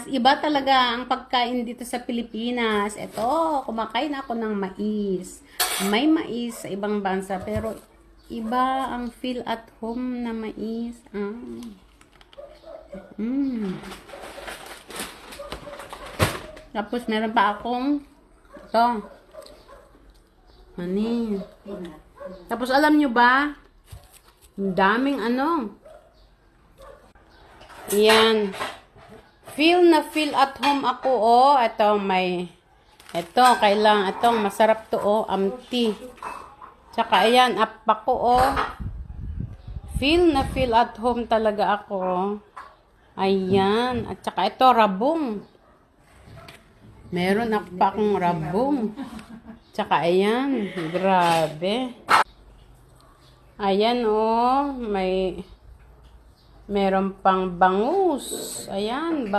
Pilipinas. Iba talaga ang pagkain dito sa Pilipinas. Ito, kumakain ako ng mais. May mais sa ibang bansa, pero iba ang feel at home na mais. Tapos meron pa akong ito. Mani. Tapos alam nyo ba? Ang daming ano. Yan. Feel at home ako, oh. Ito, kailangan, masarap to, oh. Amti. Tsaka, ayan, apa ko, oh. Feel at home talaga ako, oh. Ayan. At tsaka, ito, rabong. Meron pa akong rabong. Tsaka, ayan. Grabe. Ayan, oh. Meron pang bangus. Ayan, bangus.